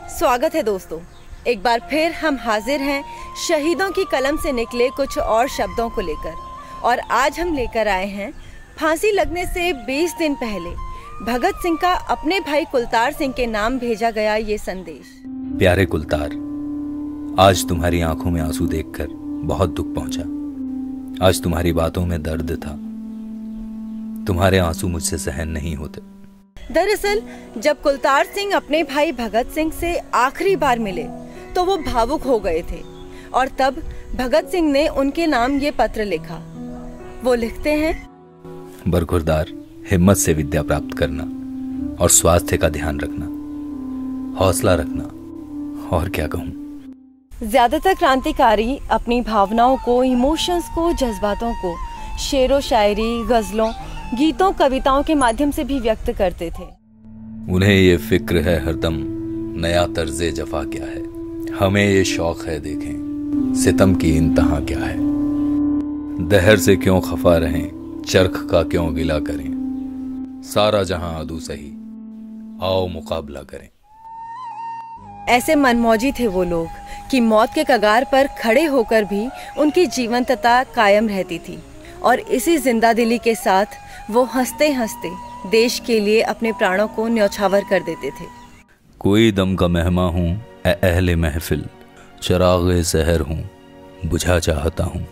स्वागत है दोस्तों, एक बार फिर हम हाजिर हैं शहीदों की कलम से निकले कुछ और शब्दों को लेकर। और आज हम लेकर आए हैं फांसी लगने से 20 दिन पहले भगत सिंह का अपने भाई कुलतार सिंह के नाम भेजा गया ये संदेश। प्यारे कुलतार, आज तुम्हारी आंखों में आंसू देखकर बहुत दुख पहुंचा। आज तुम्हारी बातों में दर्द था। तुम्हारे आंसू मुझसे सहन नहीं होते। दरअसल जब कुलतार सिंह अपने भाई भगत सिंह से आखिरी बार मिले तो वो भावुक हो गए थे और तब भगत सिंह ने उनके नाम ये पत्र लिखा। वो लिखते हैं, बरखुरदार, हिम्मत से विद्या प्राप्त करना और स्वास्थ्य का ध्यान रखना, हौसला रखना, और क्या कहूँ। ज्यादातर क्रांतिकारी अपनी भावनाओं को, इमोशंस को, जज्बातों को शेरो शायरी, गजलों, गीतों, कविताओं के माध्यम से भी व्यक्त करते थे। उन्हें ये फिक्र है हरदम नया तर्जे जफा क्या है। हमें ये शौक है देखें सितम की इंतहा क्या है। दहर से क्यों खफा रहें, चरख का क्यों गिला करें। सारा जहां आदू सही, आओ मुकाबला करें। ऐसे मनमौजी थे वो लोग कि मौत के कगार पर खड़े होकर भी उनकी जीवंतता कायम रहती थी। और इसी जिंदादिली के साथ वो हंसते हंसते देश के लिए अपने प्राणों को न्यौछावर कर देते थे। कोई दम का मेहमा हूँ ए अहले महफिल, चरागे सहर हूँ बुझा चाहता हूँ।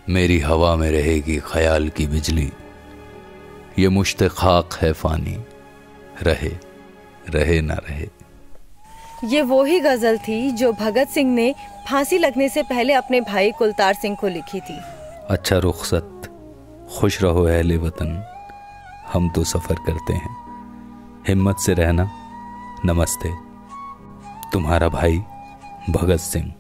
मेरी हवा में रहेगी ख्याल की बिजली, ये मुश्ते खाक है फानी, रहे रहे ना रहे। ये वो ही गजल थी जो भगत सिंह ने फांसी लगने से पहले अपने भाई कुलतार सिंह को लिखी थी। अच्छा रुखसत, खुश रहो अहले वतन, हम तो सफर करते हैं, हिम्मत से रहना, नमस्ते। तुम्हारा भाई भगत सिंह।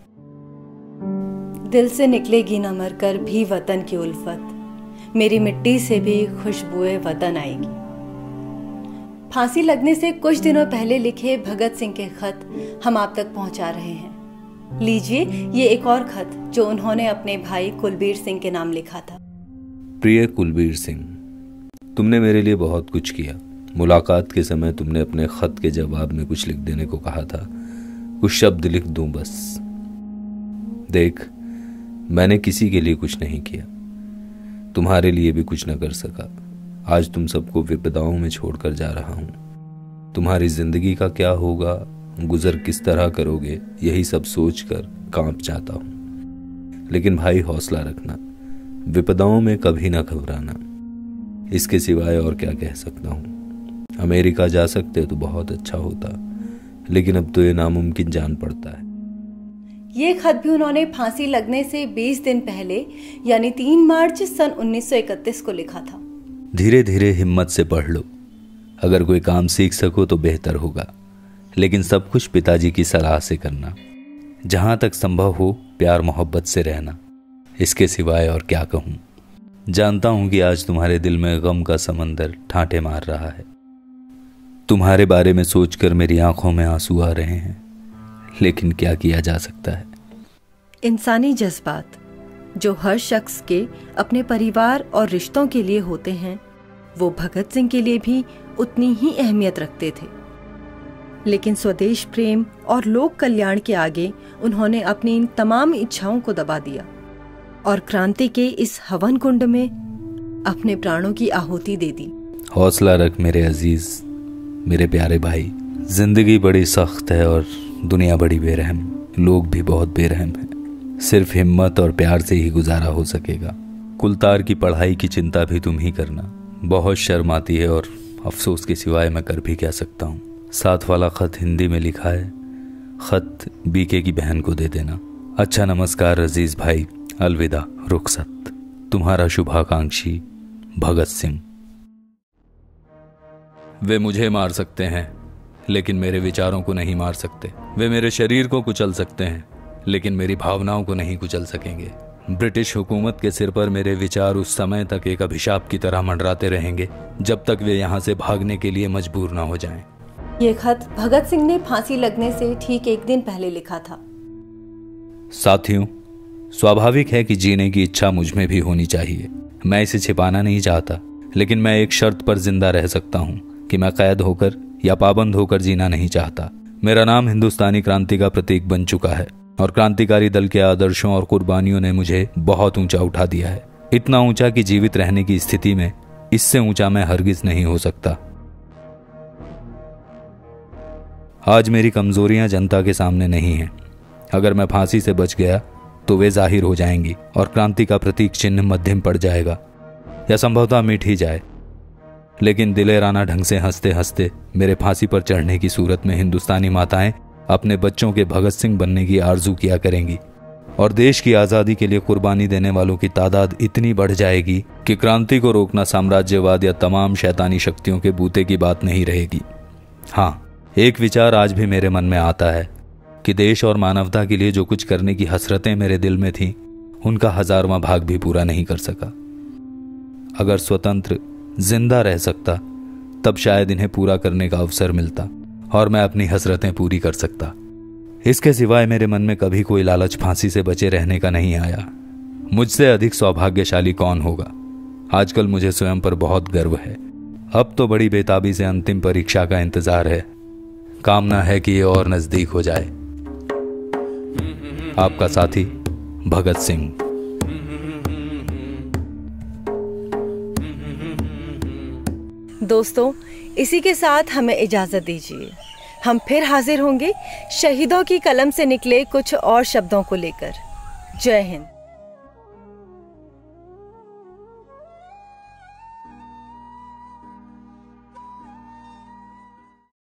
दिल से निकलेगी न मरकर भी वतन की उल्फत, मेरी मिट्टी से भी खुशबुए वतन आएगी। फांसी लगने से कुछ दिनों पहले लिखे भगत सिंह के खत हम आप तक पहुंचा रहे हैं। लीजिए ये एक और खत जो उन्होंने अपने भाई कुलबीर सिंह के नाम लिखा था। प्रिय कुलबीर सिंह, तुमने मेरे लिए बहुत कुछ किया। मुलाकात के समय तुमने अपने खत के जवाब में कुछ लिख देने को कहा था। कुछ शब्द लिख दूं बस। देख, मैंने किसी के लिए कुछ नहीं किया, तुम्हारे लिए भी कुछ न कर सका। आज तुम सबको विपदाओं में छोड़कर जा रहा हूं। तुम्हारी जिंदगी का क्या होगा, गुजर किस तरह करोगे, यही सब सोचकर कांप जाता हूं। लेकिन भाई हौसला रखना, विपदाओं में कभी ना घबराना। इसके सिवाय और क्या कह सकता हूं। अमेरिका जा सकते तो बहुत अच्छा होता, लेकिन अब तो ये नामुमकिन जान पड़ता है। ये खत भी उन्होंने फांसी लगने से 20 दिन पहले यानी 3 मार्च सन 1931 को लिखा था। धीरे धीरे हिम्मत से पढ़ लो। अगर कोई काम सीख सको तो बेहतर होगा, लेकिन सब कुछ पिताजी की सलाह से करना। जहां तक संभव हो प्यार मोहब्बत से रहना। इसके सिवाय और क्या कहूं। जानता हूं कि आज तुम्हारे दिल में गम का समंदर ठांठे मार रहा है। तुम्हारे बारे में सोचकर मेरी आंखों में आंसू आ रहे हैं, लेकिन क्या किया जा सकता है। इंसानी जज्बात जो हर शख्स के अपने परिवार और रिश्तों के लिए होते हैं, वो भगत सिंह के लिए भी उतनी ही अहमियत रखते थे। लेकिन स्वदेश प्रेम और लोक कल्याण के आगे उन्होंने अपनी इन तमाम इच्छाओं को दबा दिया और क्रांति के इस हवन कुंड में अपने प्राणों की आहुति दे दी। हौसला रख मेरे अजीज, मेरे प्यारे भाई। जिंदगी बड़ी सख्त है और दुनिया बड़ी बेरहम, लोग भी बहुत बेरहम हैं। सिर्फ हिम्मत और प्यार से ही गुजारा हो सकेगा। कुलतार की पढ़ाई की चिंता भी तुम ही करना। बहुत शर्म आती है और अफसोस के सिवाय मैं कर भी क्या सकता हूँ। साथ वाला खत हिंदी में लिखा है, खत बीके की बहन को दे देना। अच्छा नमस्कार अजीज भाई, अलविदा, रुखसत। तुम्हारा शुभाकांक्षी भगत सिंह। वे मुझे मार सकते हैं, लेकिन मेरे विचारों को नहीं मार सकते। वे मेरे शरीर को कुचल सकते हैं, लेकिन मेरी भावनाओं को नहीं कुचल सकेंगे। ब्रिटिश हुकूमत के सिर पर मेरे विचार उस समय तक एक अभिशाप की तरह मंडराते रहेंगे, जब तक वे यहाँ से भागने के लिए मजबूर ना हो जाएं। ये खत भगत सिंह ने फांसी लगने से ठीक 1 दिन पहले लिखा था। साथियों, स्वाभाविक है कि जीने की इच्छा मुझ में भी होनी चाहिए। मैं इसे छिपाना नहीं चाहता, लेकिन मैं एक शर्त पर जिंदा रह सकता हूं कि मैं कैद होकर या पाबंद होकर जीना नहीं चाहता। मेरा नाम हिंदुस्तानी क्रांति का प्रतीक बन चुका है और क्रांतिकारी दल के आदर्शों और कुर्बानियों ने मुझे बहुत ऊंचा उठा दिया है, इतना ऊंचा कि जीवित रहने की स्थिति में इससे ऊंचा मैं हरगिज नहीं हो सकता। आज मेरी कमजोरियां जनता के सामने नहीं हैं। अगर मैं फांसी से बच गया तो वे जाहिर हो जाएंगी और क्रांति का प्रतीक चिन्ह मध्यम पड़ जाएगा या संभवतः मिट ही जाए। लेकिन दिलेराना ढंग से हंसते हंसते मेरे फांसी पर चढ़ने की सूरत में हिंदुस्तानी माताएं अपने बच्चों के भगत सिंह बनने की आरजू किया करेंगी और देश की आजादी के लिए कुर्बानी देने वालों की तादाद इतनी बढ़ जाएगी कि क्रांति को रोकना साम्राज्यवाद या तमाम शैतानी शक्तियों के बूते की बात नहीं रहेगी। हाँ, एक विचार आज भी मेरे मन में आता है कि देश और मानवता के लिए जो कुछ करने की हसरतें मेरे दिल में थीं, उनका 1000वां भाग भी पूरा नहीं कर सका। अगर स्वतंत्र जिंदा रह सकता तब शायद इन्हें पूरा करने का अवसर मिलता और मैं अपनी हसरतें पूरी कर सकता। इसके सिवाय मेरे मन में कभी कोई लालच फांसी से बचे रहने का नहीं आया। मुझसे अधिक सौभाग्यशाली कौन होगा। आजकल मुझे स्वयं पर बहुत गर्व है। अब तो बड़ी बेताबी से अंतिम परीक्षा का इंतजार है। कामना है कि ये और नजदीक हो जाए। आपका साथी भगत सिंह। दोस्तों, इसी के साथ हमें इजाजत दीजिए। हम फिर हाजिर होंगे शहीदों की कलम से निकले कुछ और शब्दों को लेकर। जय हिंद।